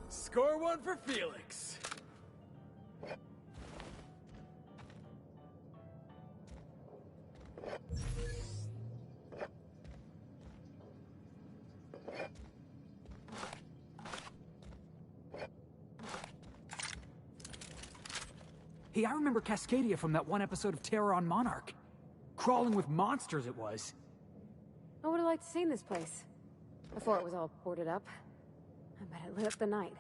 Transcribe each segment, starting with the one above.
Score one for Felix. Hey, I remember Cascadia from that one episode of Terror on Monarch. Crawling with monsters it was. I would have liked to seen this place. Before it was all boarded up. I bet it lit up the night.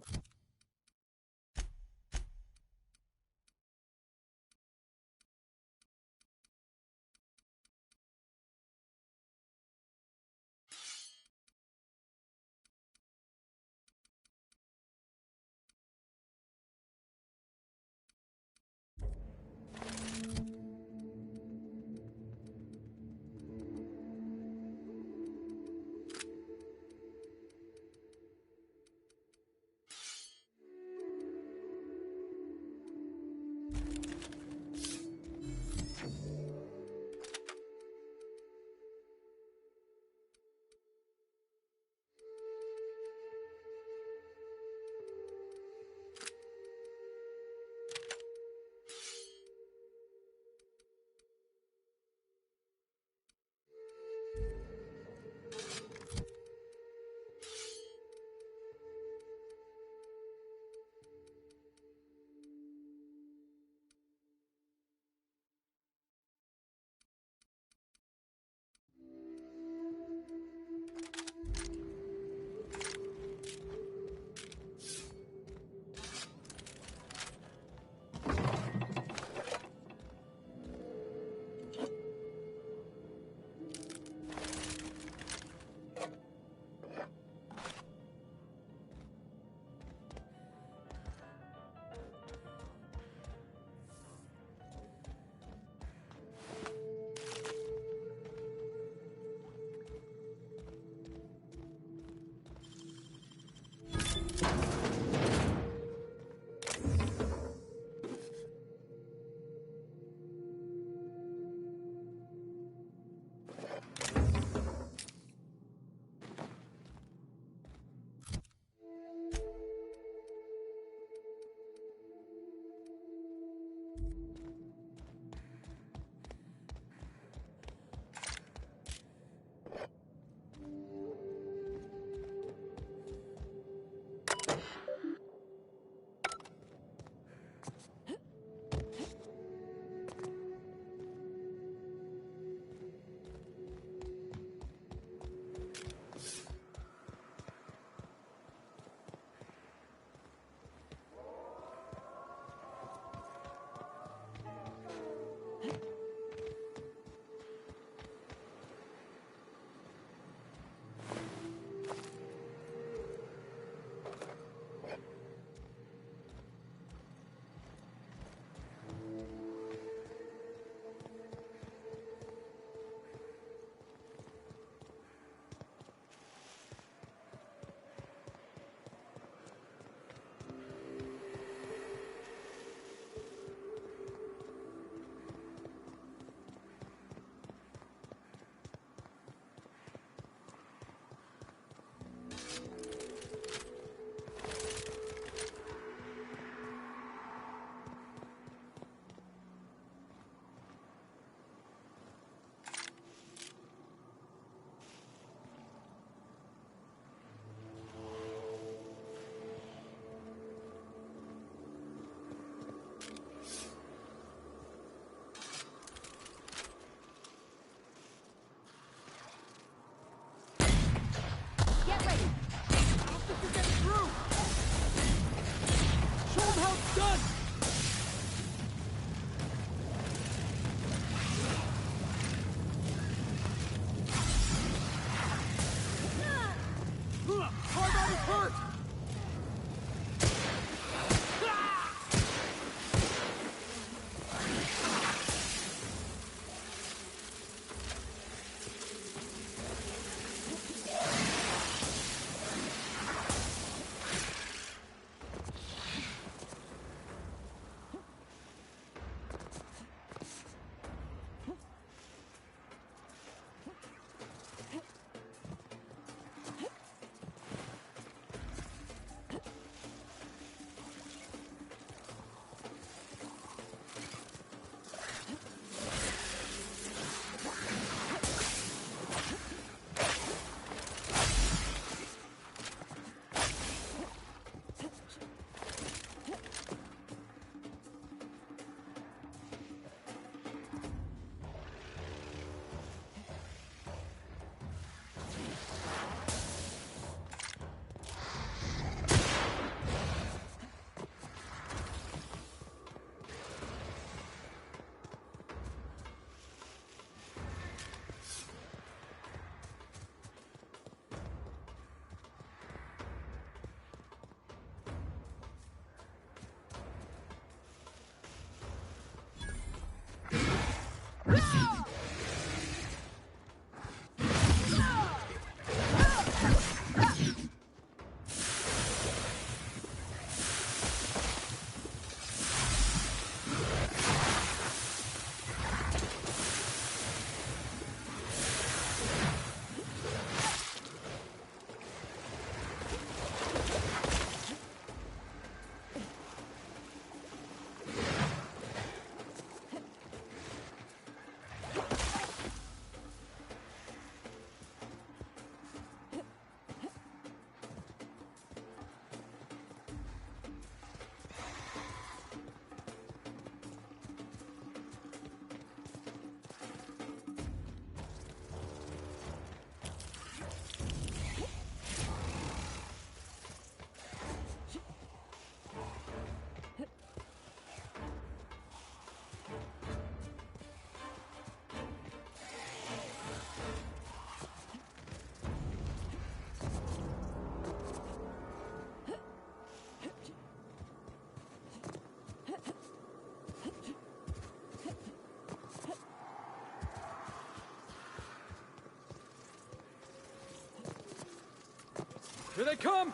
Here they come!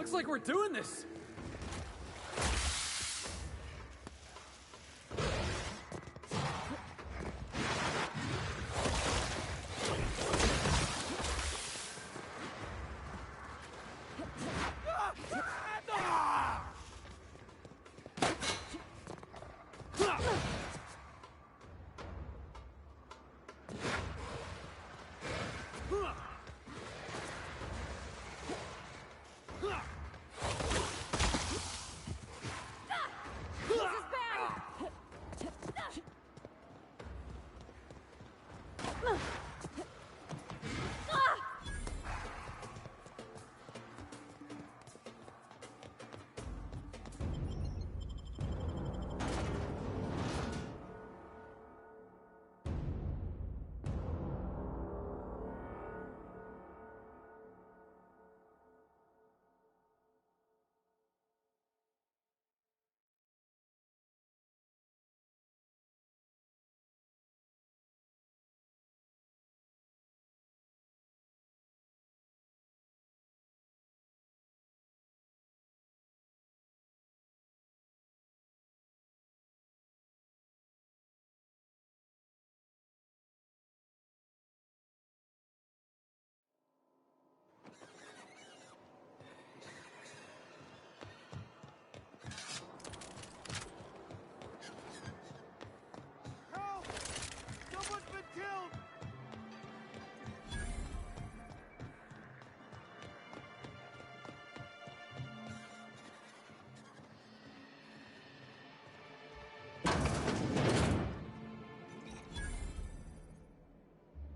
Looks like we're doing this!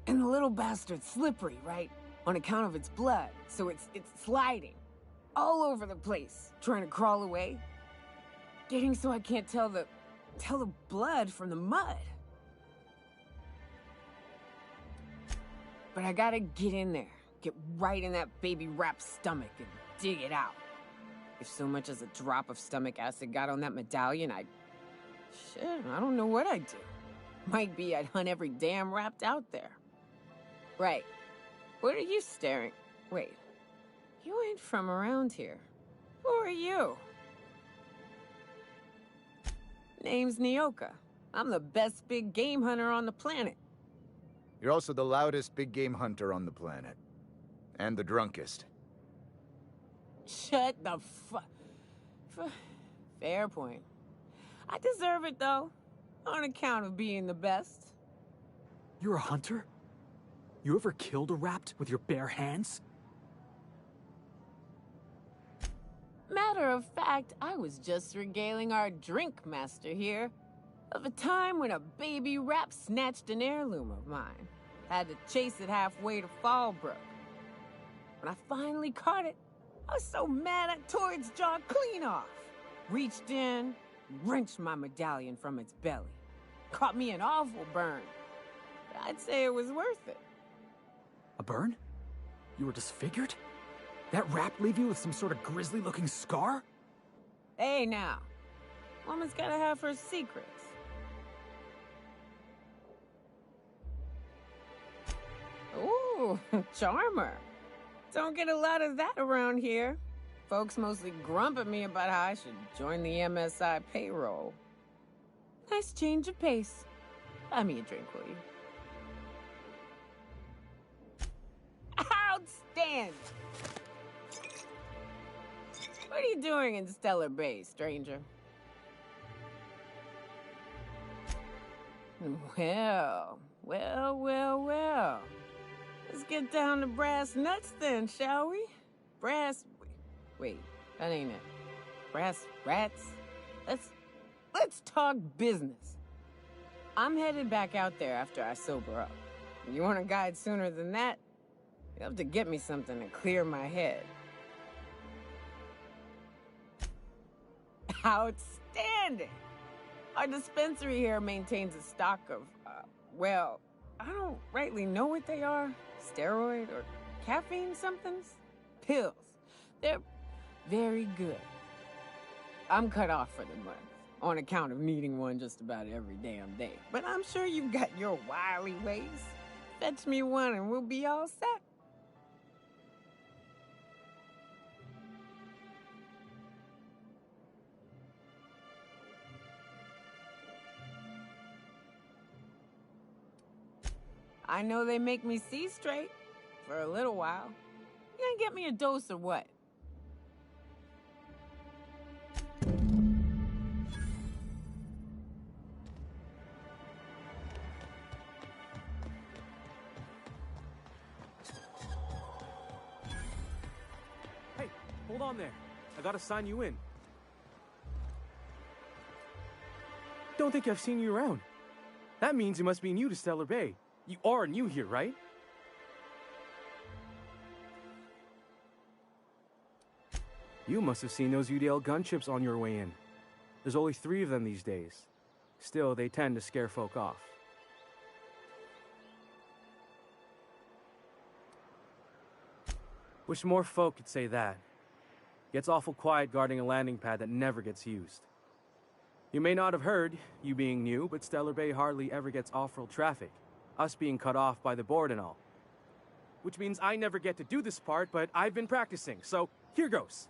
And the little bastard's slippery, right? On account of its blood, so it's sliding. All over the place, trying to crawl away. Getting so I can't tell the blood from the mud. But I gotta get in there, get right in that baby rap's stomach and dig it out. If so much as a drop of stomach acid got on that medallion, I don't know what I'd do. Might be I'd hunt every damn rapt out there. Right. What are you staring? Wait. You ain't from around here. Who are you? Name's Nyoka. I'm the best big game hunter on the planet. You're also the loudest big game hunter on the planet. And the drunkest. Shut the Fair point. I deserve it, though. On account of being the best. You're a hunter? You ever killed a rapt with your bare hands? Matter of fact, I was just regaling our drink master here of a time when a baby rap snatched an heirloom of mine. Had to chase it halfway to Fallbrook. When I finally caught it, I was so mad I tore its jaw clean off. Reached in, wrenched my medallion from its belly. Caught me an awful burn. But I'd say it was worth it. A burn? You were disfigured? That rap leave you with some sort of grisly-looking scar? Hey, now. Woman's gotta have her secrets. Ooh, charmer. Don't get a lot of that around here. Folks mostly grump at me about how I should join the MSI payroll. Nice change of pace. Buy me a drink, will you? Outstanding! What are you doing in Stellar Bay, stranger? Well. Let's get down to brass nuts then, shall we? Wait, that ain't it. Brass rats? Let's talk business. I'm headed back out there after I sober up. You want a guide sooner than that? You have to get me something to clear my head. Outstanding! Our dispensary here maintains a stock of, well, I don't rightly know what they are. Steroid or caffeine somethings? Pills. They're very good. I'm cut off for the month, on account of needing one just about every damn day. But I'm sure you've got your wily ways. Fetch me one and we'll be all set. I know they make me see straight for a little while. You gonna get me a dose or what? Hey, hold on there. I gotta sign you in. Don't think I've seen you around. That means you must be new to Stellar Bay. You are new here, right? You must have seen those UDL gunships on your way in. There's only 3 of them these days. Still, they tend to scare folk off. Wish more folk could say that. Gets awful quiet guarding a landing pad that never gets used. You may not have heard, you being new, but Stellar Bay hardly ever gets off-road traffic. Us being cut off by the board and all. Which means I never get to do this part, but I've been practicing, so here goes.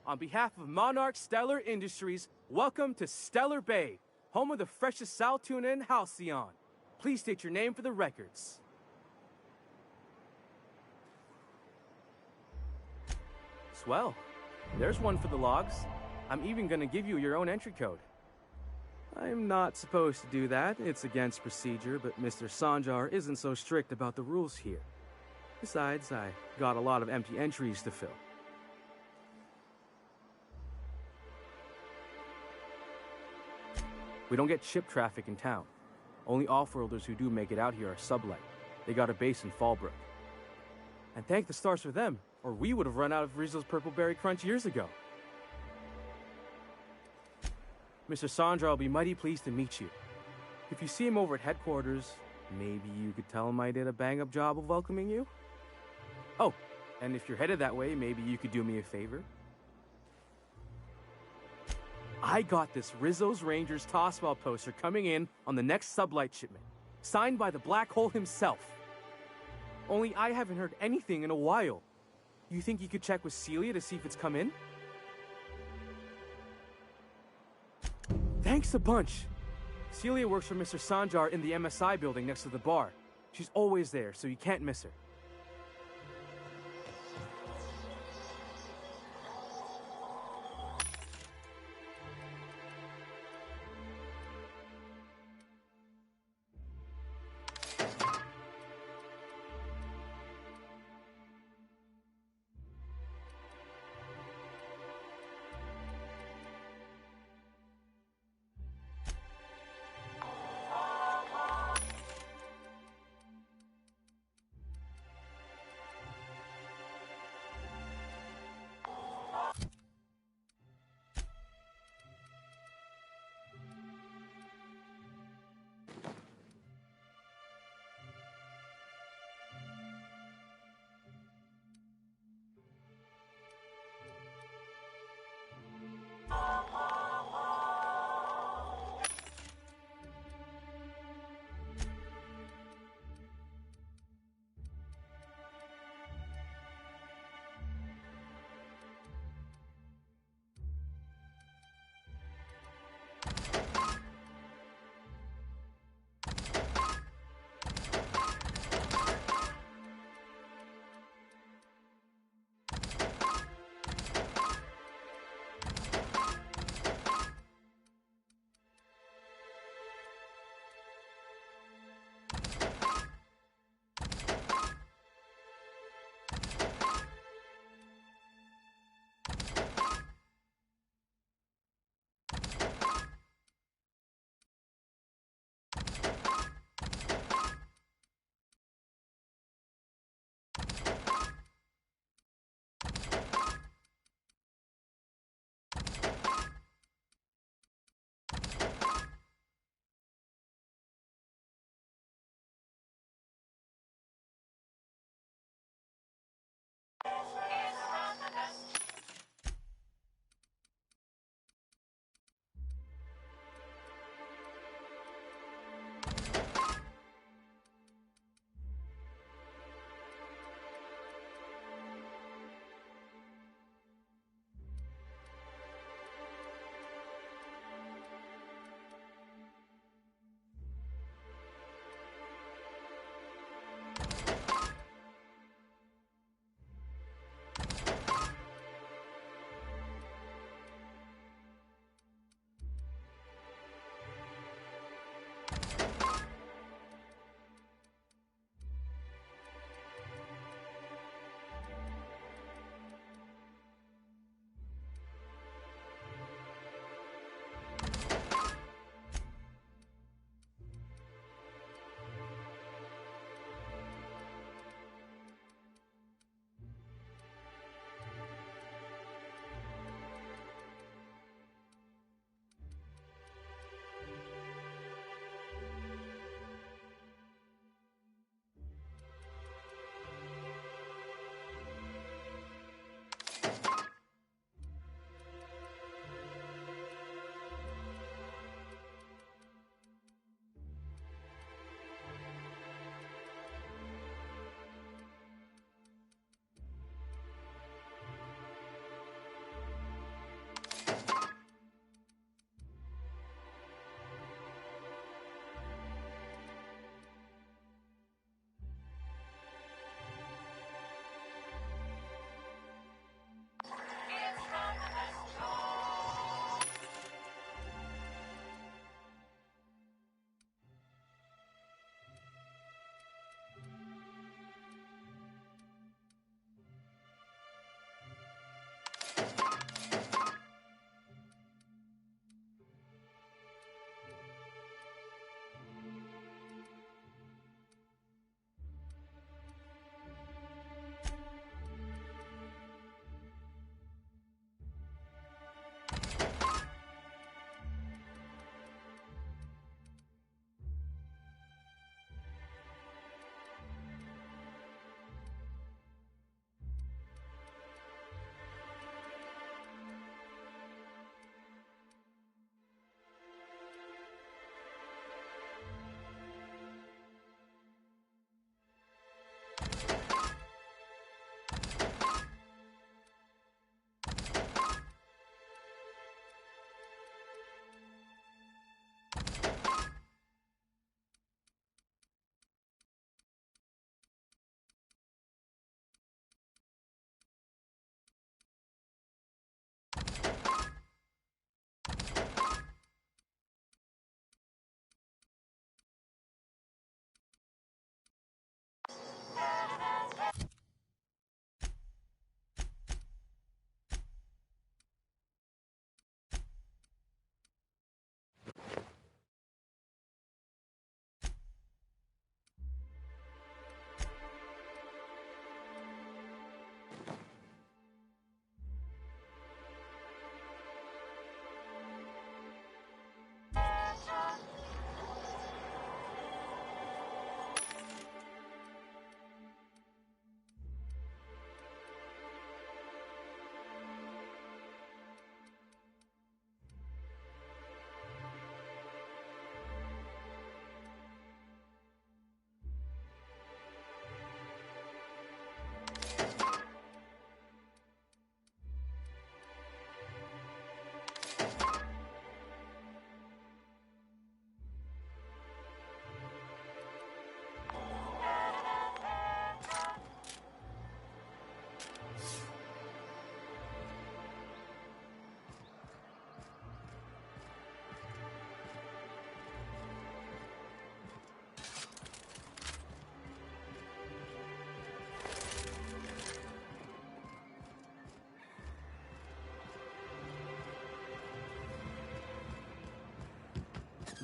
On behalf of Monarch Stellar Industries, welcome to Stellar Bay, home of the freshest sal tuna and halcyon. Please state your name for the records. Swell. There's one for the logs. I'm even gonna give you your own entry code. I'm not supposed to do that. It's against procedure, but Mr. Sanjar isn't so strict about the rules here. Besides, I got a lot of empty entries to fill. We don't get ship traffic in town. Only off-worlders who do make it out here are sublight. They got a base in Fallbrook. And thank the stars for them, or we would have run out of Rizzo's Purple Berry Crunch years ago. Mr. Sandra will be mighty pleased to meet you. If you see him over at headquarters, maybe you could tell him I did a bang-up job of welcoming you? Oh, and if you're headed that way, maybe you could do me a favor? I got this Rizzo's Rangers Tossball poster coming in on the next sublight shipment, signed by the Black Hole himself. Only I haven't heard anything in a while. You think you could check with Celia to see if it's come in? Thanks a bunch. Celia works for Mr. Sanjar in the MSI building next to the bar. She's always there, so you can't miss her.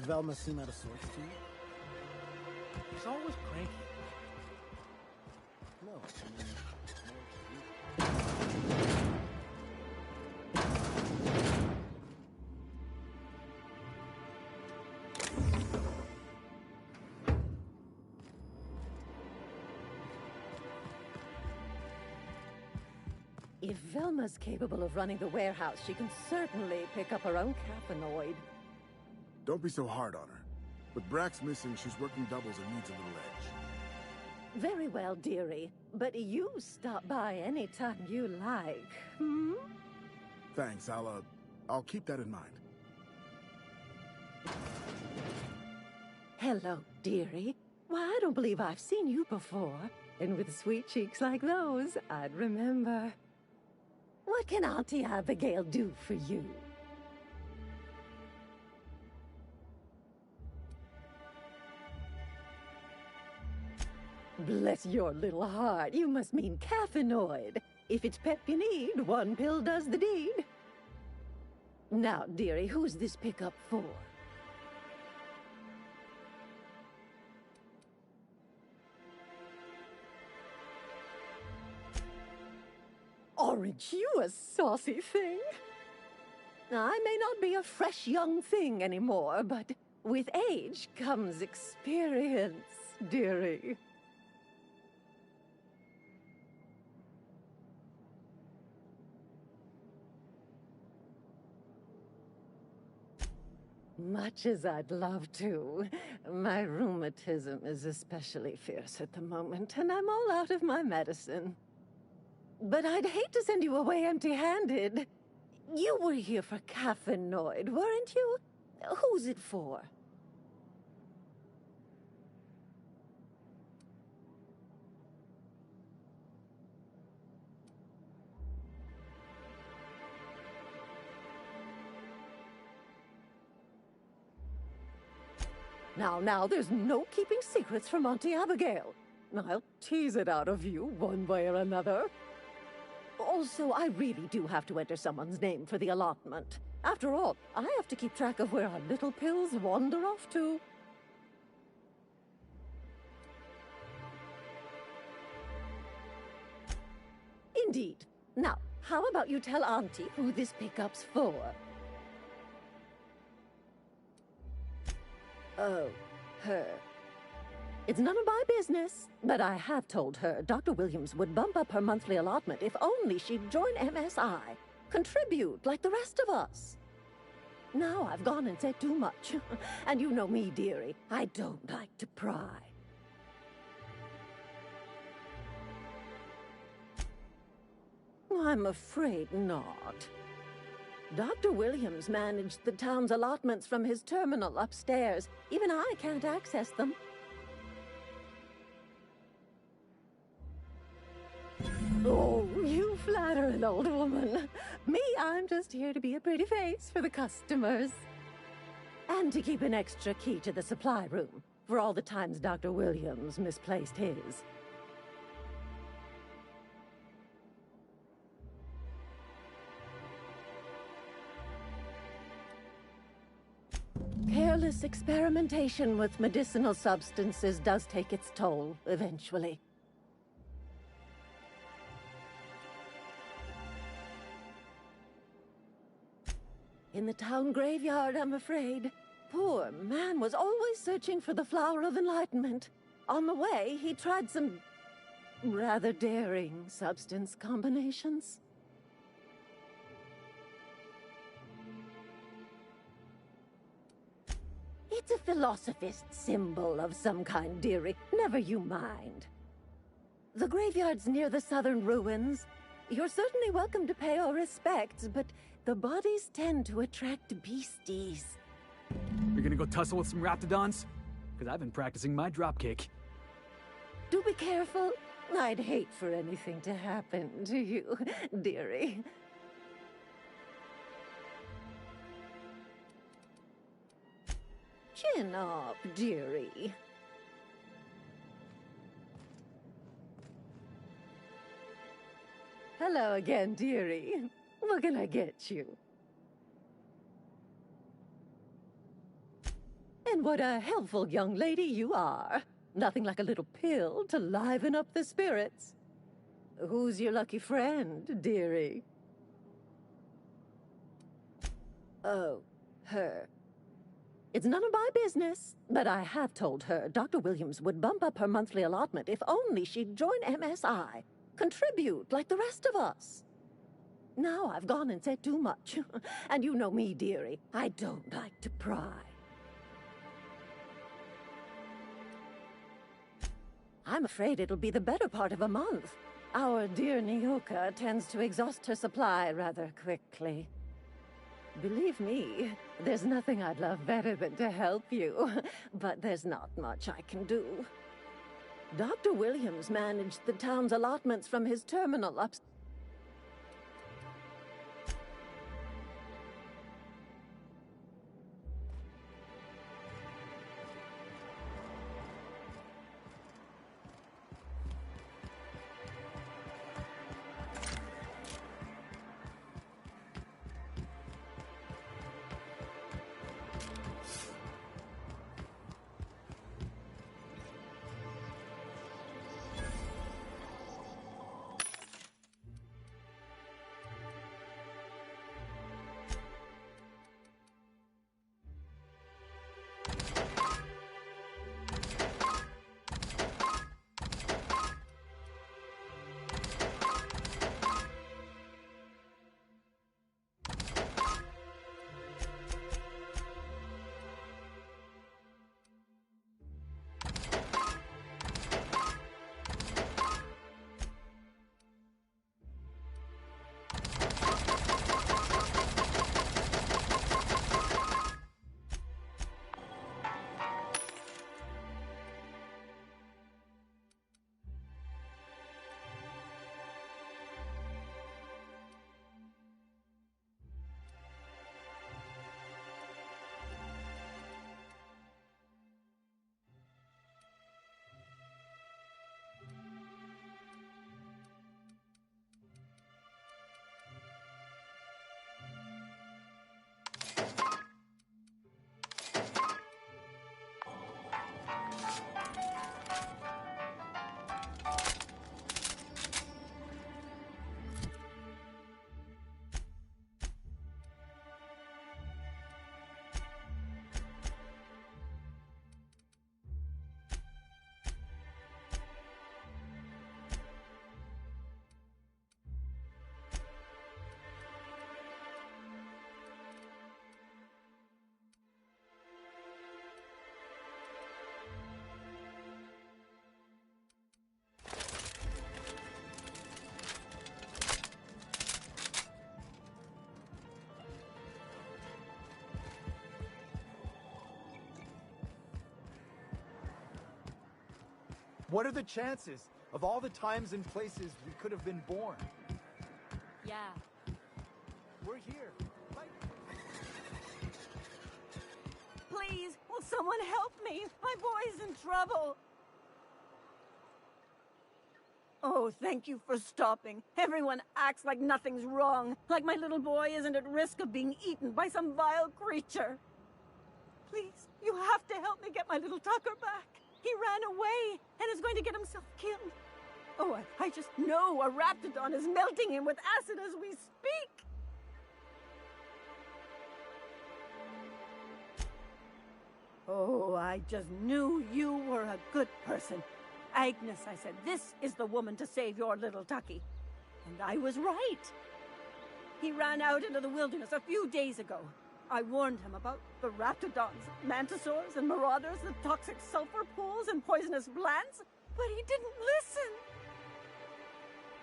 Velma seem out of sorts to you? He's always cranky. No, I mean, If Velma's capable of running the warehouse, she can certainly pick up her own caffeinoid. Don't be so hard on her. With Brax missing, she's working doubles and needs a little edge. Very well, dearie. But you stop by anytime you like, hmm? Thanks, I'll keep that in mind. Hello, dearie. Why, I don't believe I've seen you before. And with sweet cheeks like those, I'd remember. What can Auntie Abigail do for you? Bless your little heart, you must mean caffeinoid. If it's pep you need, one pill does the deed. Now, dearie, who's this pickup for? Aren't you a saucy thing? I may not be a fresh young thing anymore, but with age comes experience, dearie. Much as I'd love to, my rheumatism is especially fierce at the moment, and I'm all out of my medicine. But I'd hate to send you away empty-handed. You were here for caffeinoid, weren't you? Who's it for? Now, there's no keeping secrets from Auntie Abigail. I'll tease it out of you one way or another. Also, I really do have to enter someone's name for the allotment. After all, I have to keep track of where our little pills wander off to. Indeed. Now, how about you tell Auntie who this pickup's for? Oh, her. It's none of my business, but I have told her Dr. Williams would bump up her monthly allotment if only she'd join MSI. Contribute like the rest of us. Now I've gone and said too much. And you know me, dearie. I don't like to pry. I'm afraid not. Dr. Williams managed the town's allotments from his terminal upstairs. Even I can't access them. Oh, you flatter an old woman. Me, I'm just here to be a pretty face for the customers. And to keep an extra key to the supply room, for all the times Dr. Williams misplaced his. Careless experimentation with medicinal substances does take its toll, eventually. In the town graveyard, I'm afraid. Poor man was always searching for the flower of enlightenment. On the way, he tried some rather daring substance combinations. It's a philosophist symbol of some kind, dearie. Never you mind. The graveyard's near the southern ruins. You're certainly welcome to pay our respects, but the bodies tend to attract beasties. You're gonna go tussle with some raptidons? Because I've been practicing my dropkick. Do be careful. I'd hate for anything to happen to you, dearie. Chin up, dearie. Hello again, dearie. What can I get you? And what a helpful young lady you are. Nothing like a little pill to liven up the spirits. Who's your lucky friend, dearie? Oh, her. It's none of my business, but I have told her Dr. Williams would bump up her monthly allotment if only she'd join MSI. Contribute like the rest of us. Now I've gone and said too much. And you know me, dearie. I don't like to pry. I'm afraid it'll be the better part of a month. Our dear Nyoka tends to exhaust her supply rather quickly. Believe me, there's nothing I'd love better than to help you, but there's not much I can do. Dr. Williams managed the town's allotments from his terminal upstairs. What are the chances of all the times and places we could have been born? Yeah. We're here. Right? Please, will someone help me? My boy's in trouble. Oh, thank you for stopping. Everyone acts like nothing's wrong, like my little boy isn't at risk of being eaten by some vile creature. Please, you have to help me get my little Tucker back. He ran away and is going to get himself killed. Oh, I just know a raptidon is melting him with acid as we speak. Oh, I just knew you were a good person. Agnes, I said, this is the woman to save your little Tucky. And I was right. He ran out into the wilderness a few days ago. I warned him about the raptidons, mantisaurs, and marauders, the toxic sulfur pools, and poisonous plants, but he didn't listen.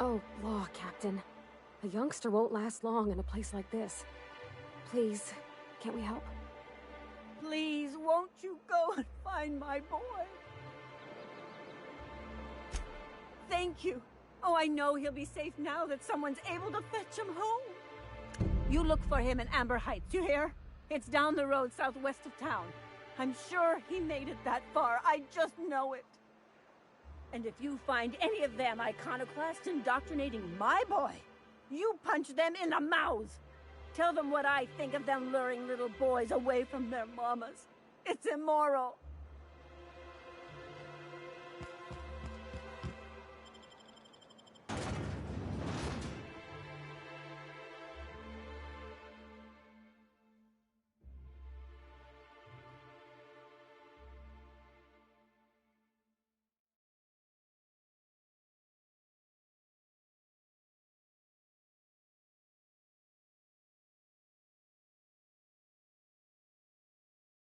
Oh, law, Captain. A youngster won't last long in a place like this. Please, can't we help? Please, won't you go and find my boy? Thank you. Oh, I know he'll be safe now that someone's able to fetch him home. You look for him in Amber Heights, you hear? It's down the road southwest of town. I'm sure he made it that far. I just know it. And if you find any of them iconoclasts indoctrinating my boy, you punch them in the mouths. Tell them what I think of them luring little boys away from their mamas. It's immoral.